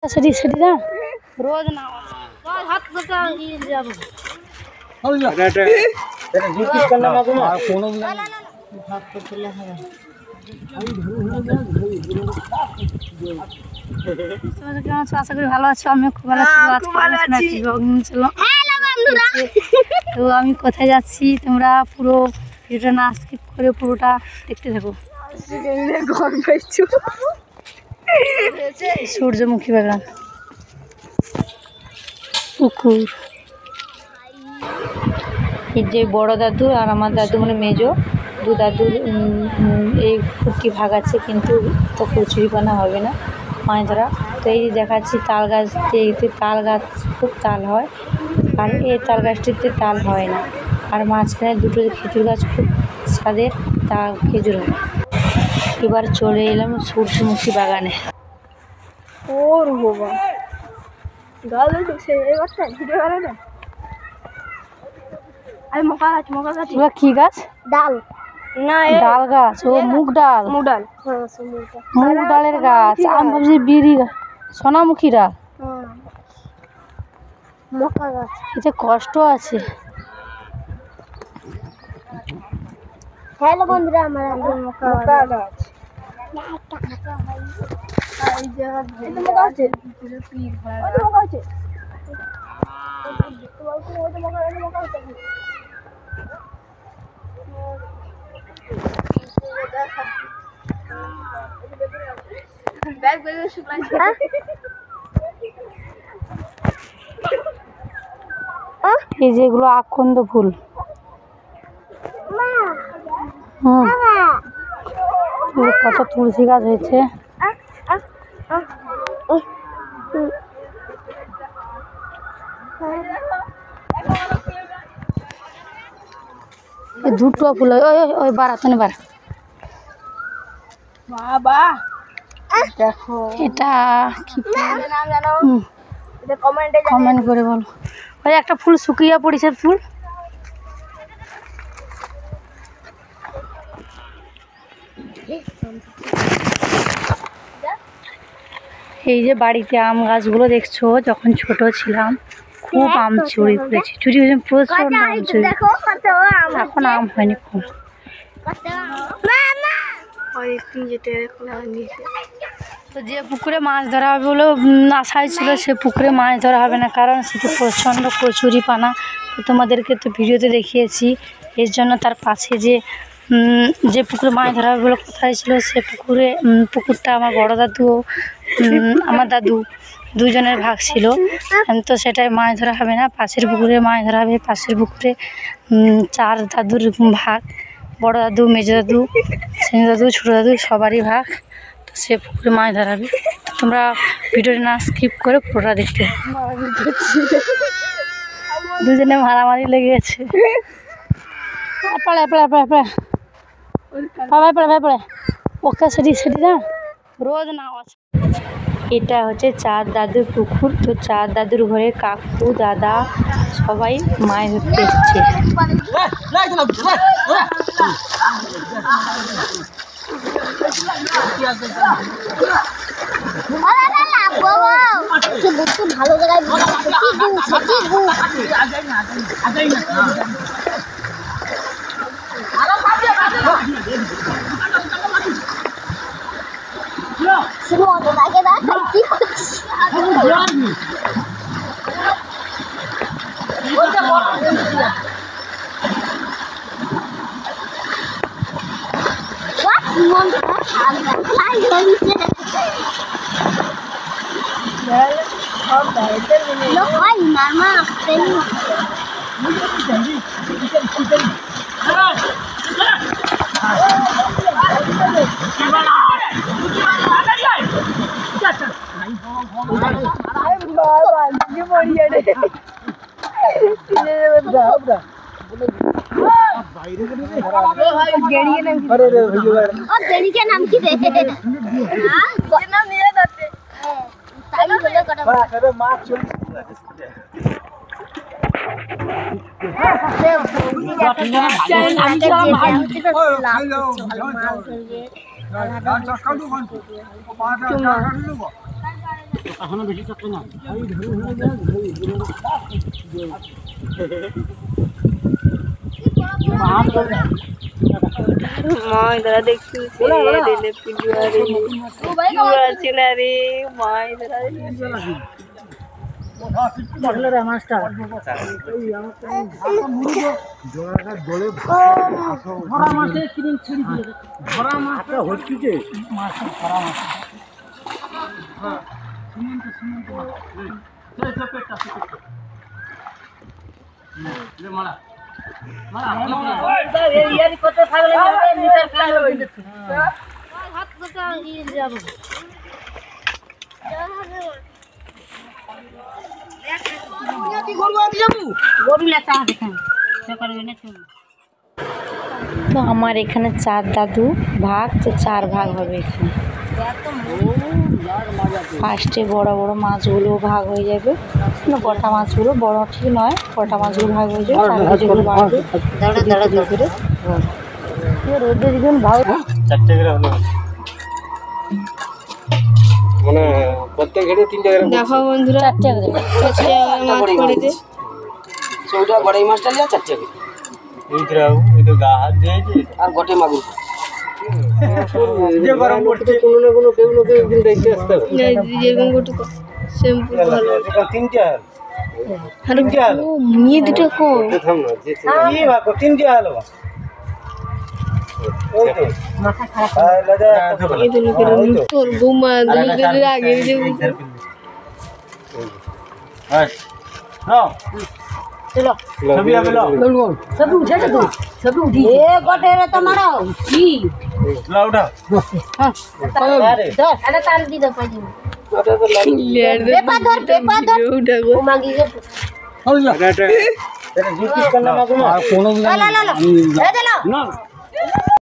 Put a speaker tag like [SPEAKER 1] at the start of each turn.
[SPEAKER 1] সেটি সেটি না রোজ না রোজ হাত ধরতে যাবো আশা করি ভালো আছো। আমিও খুব ভালো আছি। তো আমি কোথায় যাচ্ছি তোমরা পুরো ভিডিওটা না স্কিপ করে পুরোটা দেখতে থাকো। সূর্যমুখী বাগান, পুকুর, এই যে বড় দাদু আর আমার দাদু মানে মেজো দু দাদুর এই খুবটি ভাগ আছে, কিন্তু তো কচুরিপানা হবে না মাছ ধরা। তো এই যে দেখাচ্ছি তাল গাছ, এতে তাল গাছ খুব তাল হয়, আর এই তাল গাছটিতে তাল হয় না। আর মাঝখানে দুটো খেজুর গাছ খুব স্বাদের, তা খেজুর হয়। এবার চলে এলাম সূর্যমুখী বাগানে। কি গাছ? ডাল না, ডাল গাছ। ও মুগ ডাল, মুগ ডালের গাছ। আমি ভাবছি বিড়ি গাছ, সোনামুখী ডাল। এতে কষ্ট আছে। হ্যালো বন্ধুরা, আমার মক্কা গাছ। এই যেগুলো আকন্দ ফুল। কত তুলসী গাছ হয়েছে। দুটো ফুল ওই বাড়াতে বাড়া। বাবা দেখো এটা কি কমেন্ট করে বলো। ওই একটা ফুল শুকিয়ে পড়েছে ফুল। এই যে বাড়িতে আম গাছগুলো দেখছো, যখন ছোট ছিলাম খুব আম চুরি করেছি, প্রচুর আম চুরি। এখন আম হয়নি খুব। তো যে পুকুরে মাছ ধরা হবে বলে আশায় ছিল, সে পুকুরে মাছ ধরা হবে না, কারণ সেটা প্রচণ্ড কচুরি পানা। তো তোমাদেরকে তো ভিডিওতে দেখিয়েছি। এর জন্য তার পাশে যে পুকুরে মাছ ধরা হবে বলে কোথায় ছিল, সে পুকুরটা আমার বড় দাদু আমার দাদু দুজনের ভাগ ছিল। তো সেটাই মাছ ধরা হবে না, পাশের পুকুরে মাছ ধরা হবে। পাশের পুকুরে 4 দাদুর ভাগ, বড় দাদু, মেজো দাদু, সেন দাদু, ছোটো দাদু সবারই ভাগ। তো সে পুকুরে মাছ ধরা হবে। তো তোমরা ভিডিওটা না স্কিপ করে পুরোটা দেখতে। দুজনে মারামারি লেগে গেছে। ওকে সেটি সেটি না রোজ না আছে। এটা হচ্ছে 4 দাদুর পুকুর। তো 4 দাদুর ঘরে কাকু দাদা সবাই মাছ ধরতে এসছে। ভালো জায়গায় নাম কি
[SPEAKER 2] এখনো বেশি চাপে না
[SPEAKER 1] মাই দাদা দেখছি দিলে পিজুয়ারি ছিল রে মাই দাদা রে মাস্টার
[SPEAKER 2] জোড়াটা দলে ভরা মাছে কিনে ছিড়ি দিয়ে ভরা মাছটা হচ্ছে মাছ ভরা মাছ হ্যাঁ সিমেন্ট মাছ এই পেটটা লে মারা মারা এই ইয়ারি কত থাকলে নিচের খাই হবে
[SPEAKER 1] হাত কটা নিয়ে যাব তো আমার এখানে 4 দাদু ভাগ, তো 4 ভাগ হবে এখানে। ফার্স্টে বড় বড় মাছগুলো ভাগ হয়ে যাবে, গোটা মাছগুলো বড় ঠিক নয়, গোটা মাছগুলো ভাগ হয়ে যাবে। যেগুলো বাড়বে করে রোদে দিন ভাগ
[SPEAKER 2] 4টে করে হলো মানে প্রত্যেক ঘেরে 3টে করে
[SPEAKER 1] দেখো বন্ধুরা 4টে করে মাছ করে দে
[SPEAKER 3] চৌটা বড়াই মাছটা নিয়ে 4টে করে
[SPEAKER 2] এই গ্রাউ এই তো গা হাত দিয়েছে
[SPEAKER 3] আর গোটে মাগুর
[SPEAKER 2] যে গরম পড়ছে কোনো না কোনো কেউ না কেউ একদিন দেখতে আসতে হবে
[SPEAKER 1] যেরকম গোটে শ্যাম্পু ভালো
[SPEAKER 2] 3টে
[SPEAKER 1] আর ও নিয়ে দুটো কম
[SPEAKER 2] থাম না যে কি ভাগো 3টে হলো ওই তো
[SPEAKER 3] মাথা খারাপ
[SPEAKER 2] আর লাগা
[SPEAKER 1] এই তো লোকের তোর বৌমা দুধের আগে যে
[SPEAKER 2] বাস নাও
[SPEAKER 3] চলো
[SPEAKER 2] ছবি আবে লো
[SPEAKER 3] সব উঠে তো সব উঠি এ গোটে রে তো মারো কি
[SPEAKER 2] লাও উঠা
[SPEAKER 3] হ্যাঁ
[SPEAKER 2] আরে
[SPEAKER 3] ধর আরে তার দি দাও পাজি পেপার ধর
[SPEAKER 1] উঠাবো
[SPEAKER 3] ও মাগি গে
[SPEAKER 2] আরে তেরে জিজ্ঞেস করনা মাগো না কোনো
[SPEAKER 3] লা লা লা এ চলো
[SPEAKER 2] না